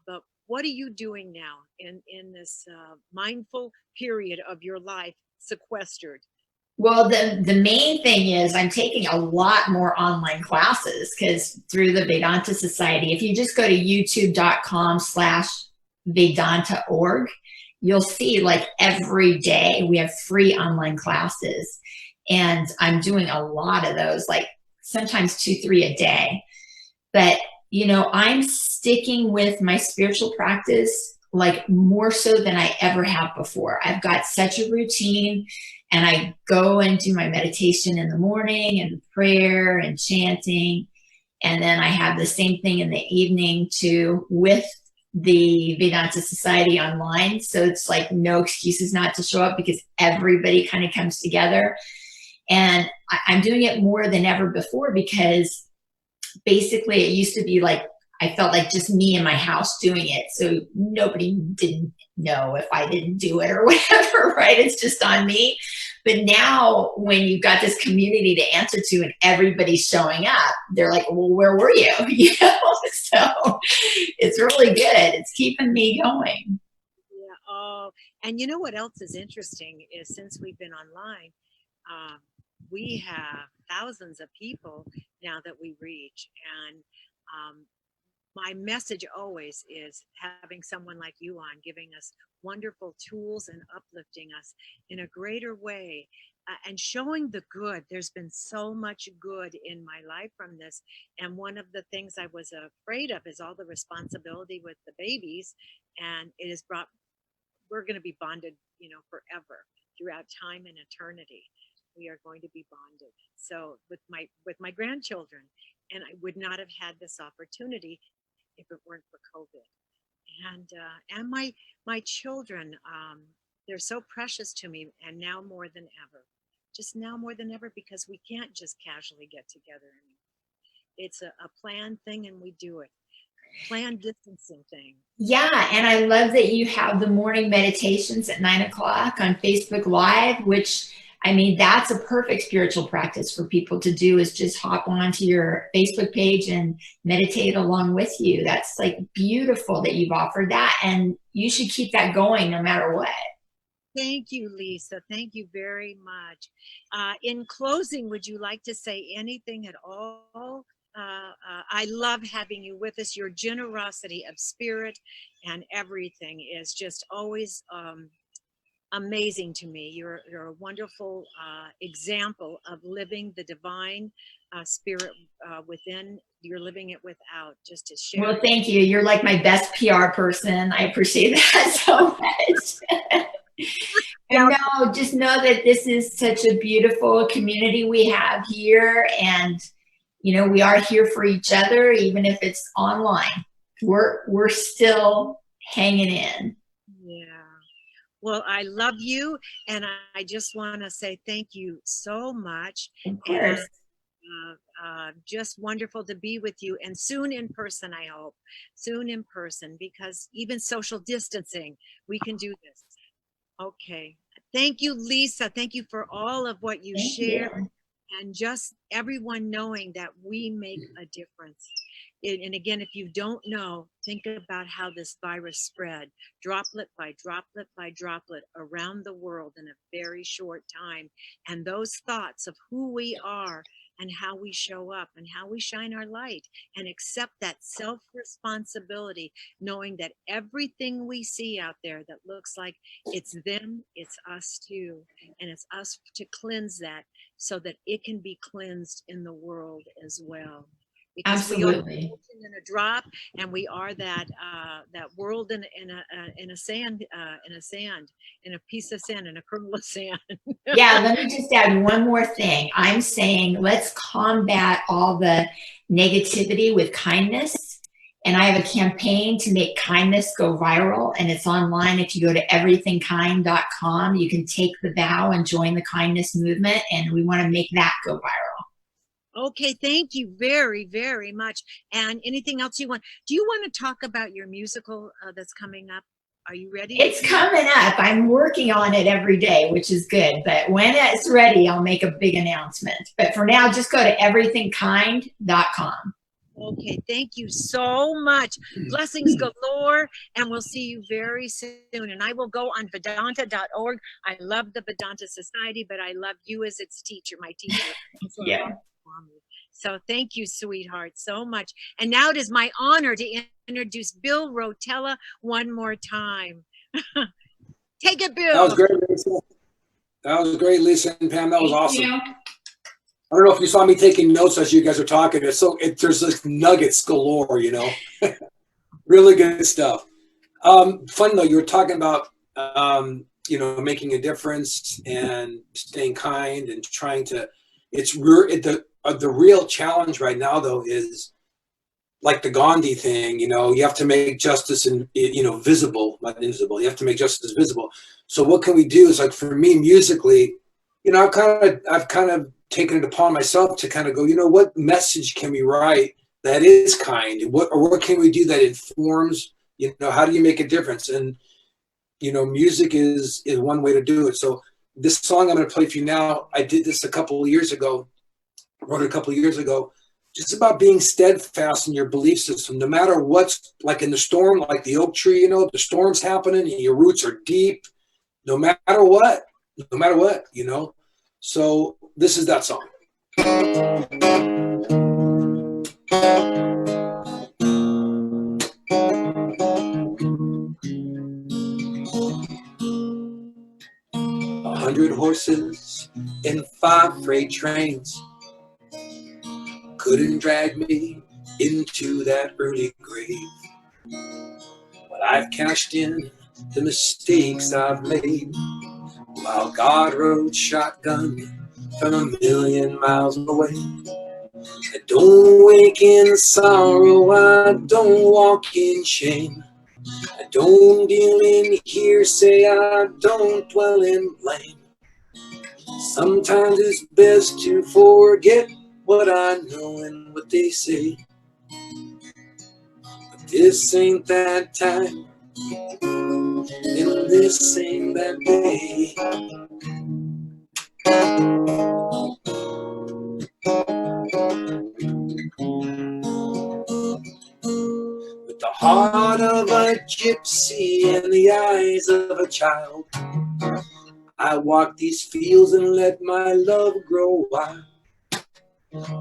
but what are you doing now in this mindful period of your life, sequestered? Well, the main thing is I'm taking a lot more online classes because through the Vedanta Society, if you just go to youtube.com/Vedanta.org, you'll see like every day we have free online classes. And I'm doing a lot of those, like sometimes 2-3 a day. But, I'm sticking with my spiritual practice like more so than I ever have before. I've got such a routine, and I go and do my meditation in the morning and prayer and chanting. And then I have the same thing in the evening too with the Vedanta Society online. So it's like no excuses not to show up because everybody kind of comes together. And I'm doing it more than ever before because basically it used to be like, I felt like just me in my house doing it. So nobody didn't know if I didn't do it or whatever, right? It's just on me. But now when you've got this community to answer to and everybody's showing up, they're like, well, where were you? So it's really good. It's keeping me going. Yeah. Oh, and you know what else is interesting is since we've been online, we have thousands of people now that we reach. And my message always is having someone like you on, giving us wonderful tools and uplifting us in a greater way, and showing the good. There's been so much good in my life from this. And one of the things I was afraid of is all the responsibility with the babies. And it has brought, we're going to be bonded, forever throughout time and eternity. We are going to be bonded. So with my grandchildren, and I would not have had this opportunity if it weren't for COVID. And my children, they're so precious to me, and now more than ever, just now more than ever, because we can't just casually get together anymore. It's a planned thing, and we do it. Planned distancing thing. Yeah, and I love that you have the morning meditations at 9 o'clock on Facebook Live, which, I mean, that's a perfect spiritual practice for people to do, is just hop onto your Facebook page and meditate along with you. That's like beautiful that you've offered that, and you should keep that going no matter what. Thank you, Lisa. Thank you very much. In closing, would you like to say anything at all? I love having you with us. Your generosity of spirit and everything is just always amazing to me. You're a wonderful example of living the divine spirit within. You're living it without, just to share. Well, thank you. You're like my best PR person. I appreciate that so much. And no, just know that this is such a beautiful community we have here, and we are here for each other, even if it's online. We're still hanging in. Yeah. Well, I love you, and I just want to say thank you so much. Of course. And, just wonderful to be with you, and soon in person, I hope. Soon in person, because even social distancing, we can do this. Okay. Thank you, Lisa. Thank you for all of what you share, and just everyone knowing that we make a difference. And again, if you don't know, think about how this virus spread droplet by droplet by droplet around the world in a very short time. And those thoughts of who we are and how we show up and how we shine our light, and accept that self-responsibility, knowing that everything we see out there that looks like it's them, it's us too. And it's us to cleanse that so that it can be cleansed in the world as well. Because absolutely. We are in a drop, and we are that world in a sand, in a piece of sand, in a kernel of sand. Yeah, let me just add one more thing. I'm saying let's combat all the negativity with kindness. And I have a campaign to make kindness go viral, and it's online. If you go to everythingkind.com, you can take the vow and join the kindness movement, and we want to make that go viral. Okay, thank you very, very much. And anything else you want? Do you want to talk about your musical that's coming up? Are you ready? It's coming up. I'm working on it every day, which is good. But when it's ready, I'll make a big announcement. But for now, just go to everythingkind.com. Okay, thank you so much. Blessings galore, and we'll see you very soon. And I will go on Vedanta.org. I love the Vedanta Society, but I love you as its teacher, my teacher. Yeah. So thank you, sweetheart, so much. And now it is my honor to introduce Bill Rotella one more time. Take it, Bill. That was great, Lisa. That was great, Lisa and Pam. That was awesome. You. I don't know if you saw me taking notes as you guys are talking. There's like nuggets galore, Really good stuff. Fun though, you were talking about making a difference and staying kind and trying to. The real challenge right now though is like the Gandhi thing. You have to make justice and visible, not invisible. You have to make justice visible. So what can we do? Is like for me musically, I've kind of taken it upon myself to kind of go, what message can we write that is kind, and what can we do that informs, how do you make a difference? And music is one way to do it. So this song I'm going to play for you now, I did this wrote it a couple of years ago, just about being steadfast in your belief system, no matter what's like in the storm, like the oak tree, the storm's happening and your roots are deep, no matter what, So this is that song. 100 horses and 5 freight trains couldn't drag me into that early grave. But I've cashed in the mistakes I've made while God rode shotgun from a million miles away. I don't wake in sorrow, I don't walk in shame. I don't deal in hearsay, I don't dwell in blame. Sometimes it's best to forget what I know and what they say. But this ain't that time, and this ain't that day. With the heart of a gypsy and the eyes of a child, I walk these fields and let my love grow wild.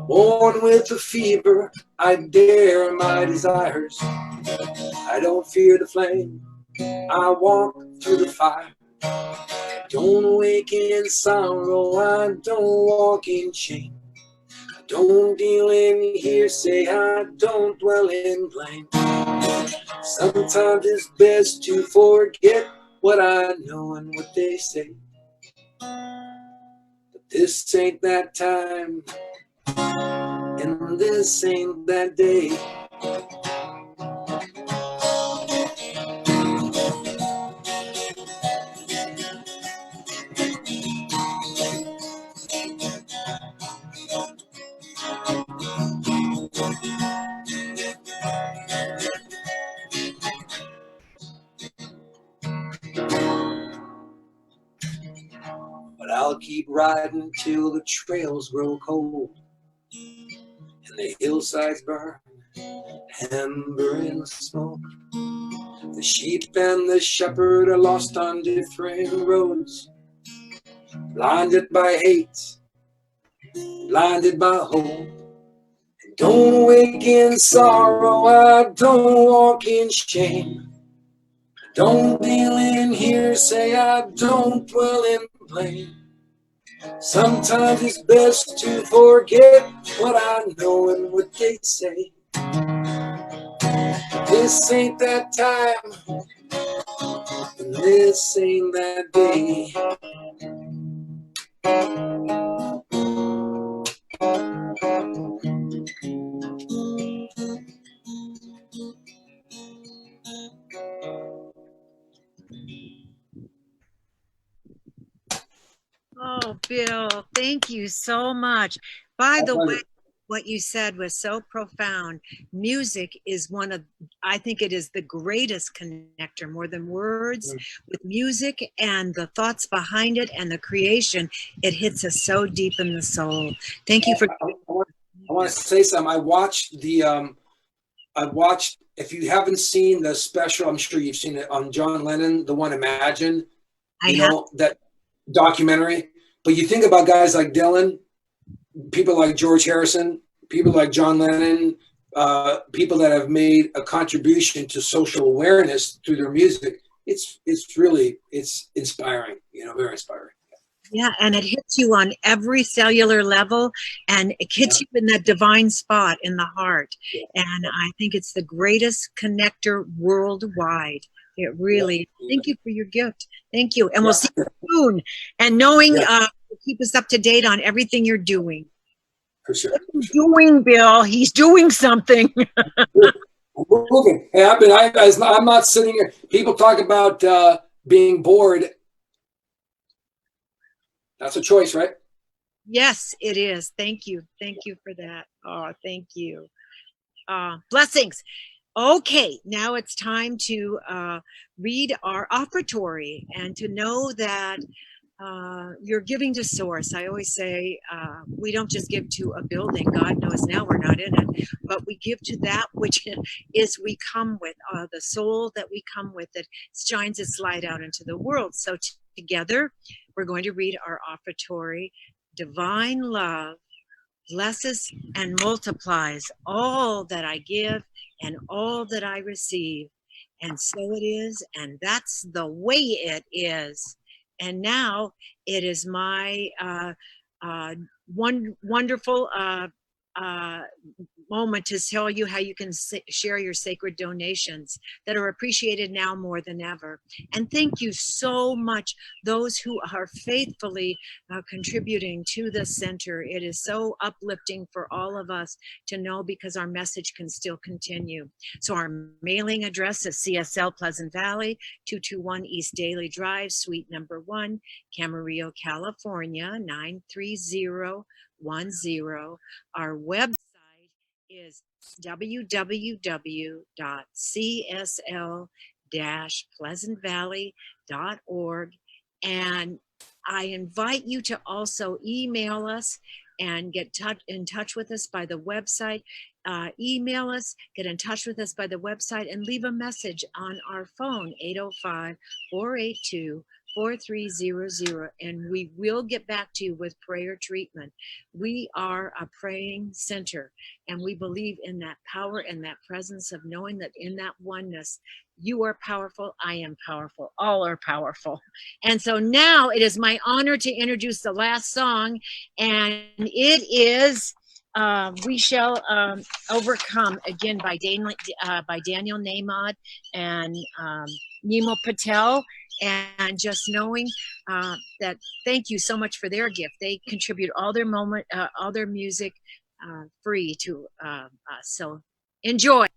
Born with a fever, I dare my desires. I don't fear the flame, I walk through the fire. I don't wake in sorrow, I don't walk in shame. I don't deal in hearsay, I don't dwell in blame. Sometimes it's best to forget what I know and what they say. But this ain't that time, and this ain't that day. But I'll keep riding till the trails grow cold and the hillsides burn, amber in smoke. The sheep and the shepherd are lost on different roads, blinded by hate, blinded by hope. Don't wake in sorrow, I don't walk in shame. Don't deal in hearsay, I don't dwell in blame. Sometimes it's best to forget what I know and what they say. This ain't that time, and this ain't that day. Oh, Bill, thank you so much. By the way, what you said was so profound. Music is I think it is the greatest connector, more than words. With music and the thoughts behind it and the creation, it hits us so deep in the soul. Thank you for. I want to say something. I watched, if you haven't seen the special, I'm sure you've seen it, on John Lennon, the one Imagine, that documentary. But you think about guys like Dylan, people like George Harrison, people like John Lennon, people that have made a contribution to social awareness through their music. It's really inspiring, very inspiring. Yeah, and it hits you on every cellular level, and it hits you in that divine spot in the heart. Yeah. And I think it's the greatest connector worldwide. It really, thank you for your gift. Thank you. And we'll see you soon. And knowing, keep us up to date on everything you're doing. For sure. What's he doing, Bill? He's doing something. I'm moving. Hey, I'm not sitting here. People talk about being bored. That's a choice, right? Yes, it is. Thank you. Thank you for that. Oh, thank you. Blessings. Okay, now it's time to read our offertory and to know that you're giving to source. I always say we don't just give to a building. God knows now we're not in it, but we give to that which is we come with, the soul that we come with that shines its light out into the world. So together, we're going to read our offertory. Divine love blesses and multiplies all that I give and all that I receive. And so it is, and that's the way it is. And now it is my wonderful moment to tell you how you can share your sacred donations that are appreciated now more than ever. And thank you so much, those who are faithfully contributing to the center. It is so uplifting for all of us to know, because our message can still continue. So our mailing address is CSL Pleasant Valley, 221 East Daily Drive, Suite number 1, Camarillo, California, 93010. Our website is www.csl-pleasantvalley.org. And I invite you to also email us and get in touch with us by the website. Email us, get in touch with us by the website, and leave a message on our phone, 805-482-4300, and we will get back to you with prayer treatment. We are a praying center, and we believe in that power and that presence of knowing that in that oneness, you are powerful, I am powerful, all are powerful. And so now it is my honor to introduce the last song, and it is We Shall Overcome, again by Daniel Namad and Nemo Patel. And just knowing that, thank you so much for their gift. They contribute all their music free to us. So enjoy.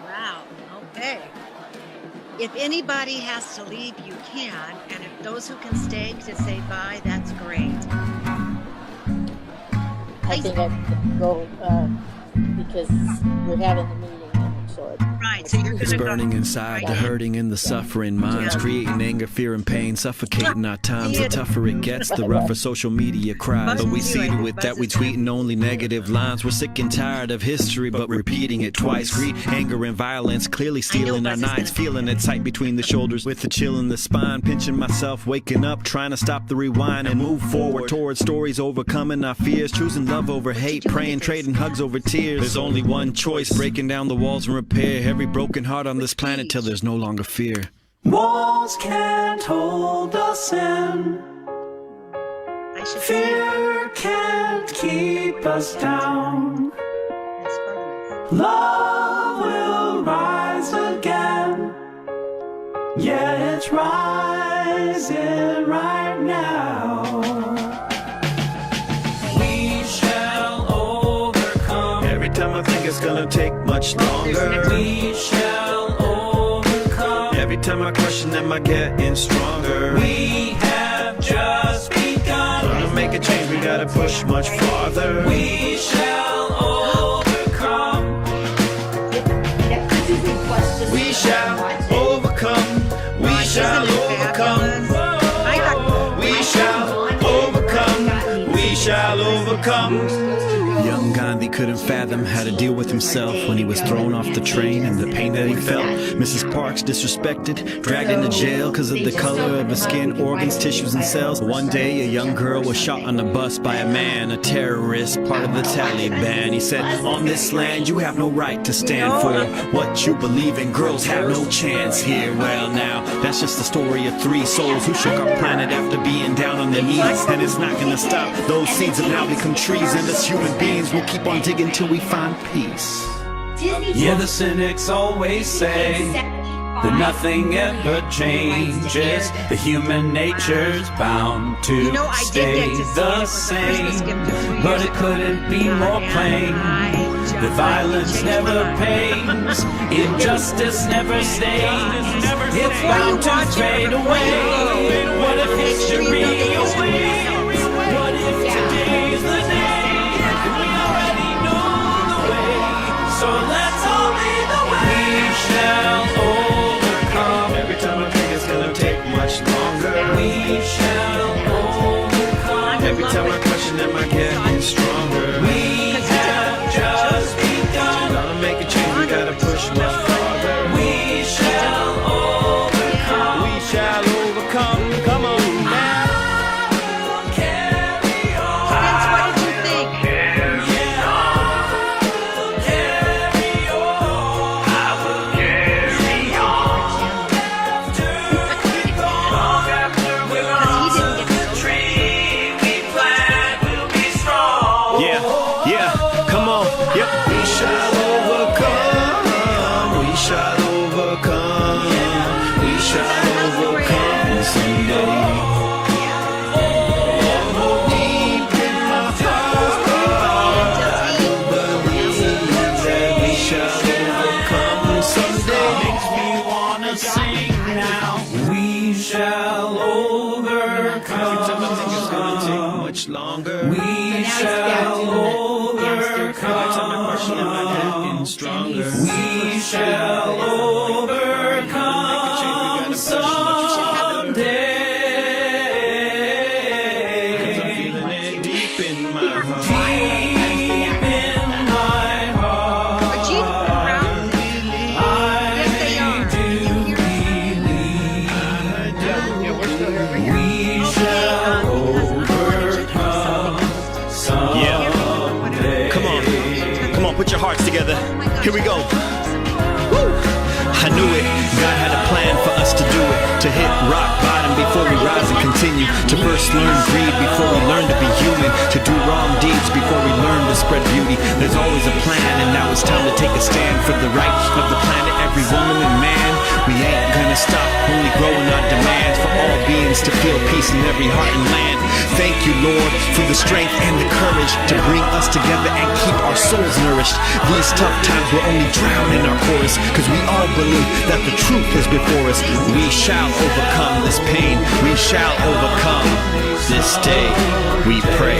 Wow. Okay. If anybody has to leave, you can. And if those who can stay to say bye, that's great. I think I could go because we're having the meeting. Right, so you're It's burning inside, the hurting and the suffering. Minds creating anger, fear, and pain, suffocating our times. The tougher it gets, the rougher social media cries. But we see to it that we tweeting only negative lines. We're sick and tired of history, but repeating it twice. Greed, anger, and violence clearly stealing our nights. Feeling it tight between the shoulders with the chill in the spine. Pinching myself, waking up, trying to stop the rewind and move forward towards stories, overcoming our fears. Choosing love over hate, praying, trading hugs over tears. There's only one choice, breaking down the walls and repair every broken heart on this planet till there's no longer fear. Walls can't hold us in. Fear can't keep us down. Love will rise again. Yeah, it's rising right now. We shall overcome. Every time I think it's gonna take much longer, We shall overcome. every time I question, am I getting stronger? We have just begun. Gonna make a change, we gotta push much farther. We shall overcome. We shall overcome. We shall overcome. We shall overcome. We shall overcome. Young Gandhi couldn't fathom how to deal with himself when he was thrown off the train and the pain that he felt. Mrs. Parks disrespected, dragged into jail because of the color of her skin, organs, tissues, and cells. One day, a young girl was shot on a bus by a man, a terrorist, part of the Taliban. He said, on this land, you have no right to stand for what you believe in. Girls have no chance here. Well, now, that's just the story of 3 souls who shook our planet after being down on their knees. And it's not gonna stop. Those seeds have now become trees, and us human beings will keep on digging till we find peace. Yeah, the cynics always say that nothing ever changes. The human nature's bound to stay the same. But it couldn't be more plain. The violence never pays. Injustice never stays. It's bound to fade away. What if history awaits? What if today's the day? We already know the way. So let's all lead the way. We shall overcome. Every time I think it's gonna take much longer, We shall overcome. every time I question, am I getting stronger? We have just begun. Gonna make a change, we gotta push much farther. We shall overcome. We shall overcome. Come on now. now. We shall overcome. It's gonna take much longer. We shall overcome. Stronger. We shall overcome someday. I'm feeling it deep in my heart. Deep in my heart. I do believe. Yeah, we're still here. We shall overcome someday. Come on, put your hearts together. Here we go. Woo! I knew it. God had a plan for us to do it. To hit rock bottom before we rise and continue. To first learn greed before we learn to be human. To do wrong deeds before we learn to spread beauty. There's always a plan, and now it's time to take a stand for the rights of the planet, every woman and man. We ain't gonna stop, only growing our demands for all beings to feel peace in every heart and land. Thank you, Lord, for the strength and the courage to bring us together and keep our souls nourished. These tough times will only drown in our chorus, cause we all believe that the truth is before us. We shall overcome this pain. We shall overcome this day. We pray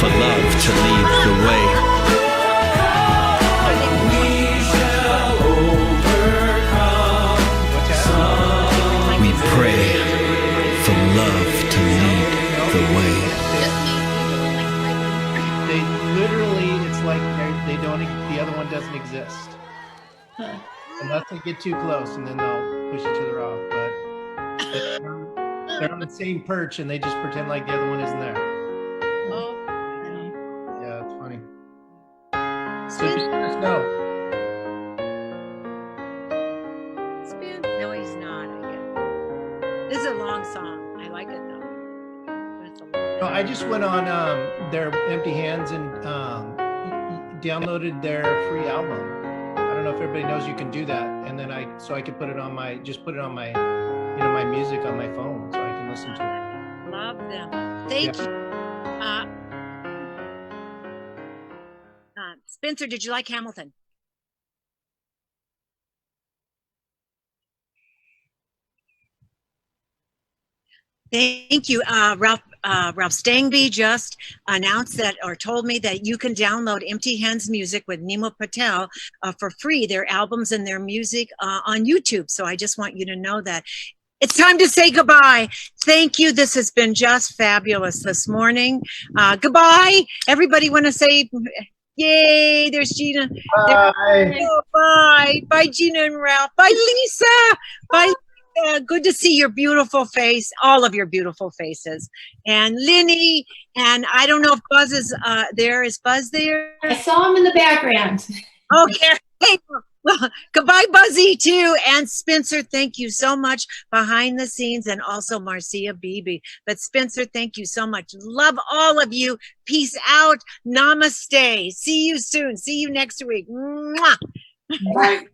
for love to lead the way. We pray for love to lead the way. They literally, it's like they don't. The other one doesn't exist. Unless they get too close, and then they'll push each other off. But they're on the same perch, and they just pretend like the other one isn't there. Oh, Yeah, it's funny. So just let us know. Spin? No, he's not. I get it. This is a long song. I like it though. But it's a long No, I just went on their Empty Hands and downloaded their free album. I don't know if everybody knows you can do that, and then I could put it on my my music on my phone, so I can listen to it. Love them. Thank you. Spencer, did you like Hamilton? Thank you. Ralph Stangby just announced that, or told me that you can download Empty Hands Music with Nima Patel for free, their albums and their music on YouTube. So I just want you to know that. It's time to say goodbye. Thank you. This has been just fabulous this morning. Goodbye. Everybody want to say, yay, there's Gina. Bye. Bye. Bye, Gina and Ralph. Bye, Lisa. Bye. Good to see your beautiful face, all of your beautiful faces. And Linny, and I don't know if Buzz is there. Is Buzz there? I saw him in the background. Okay. Hey, well, goodbye, Buzzy, too. And Spencer, thank you so much behind the scenes, and also Marcia Beebe. But Spencer, thank you so much. Love all of you. Peace out. Namaste. See you soon. See you next week. Mwah. Bye.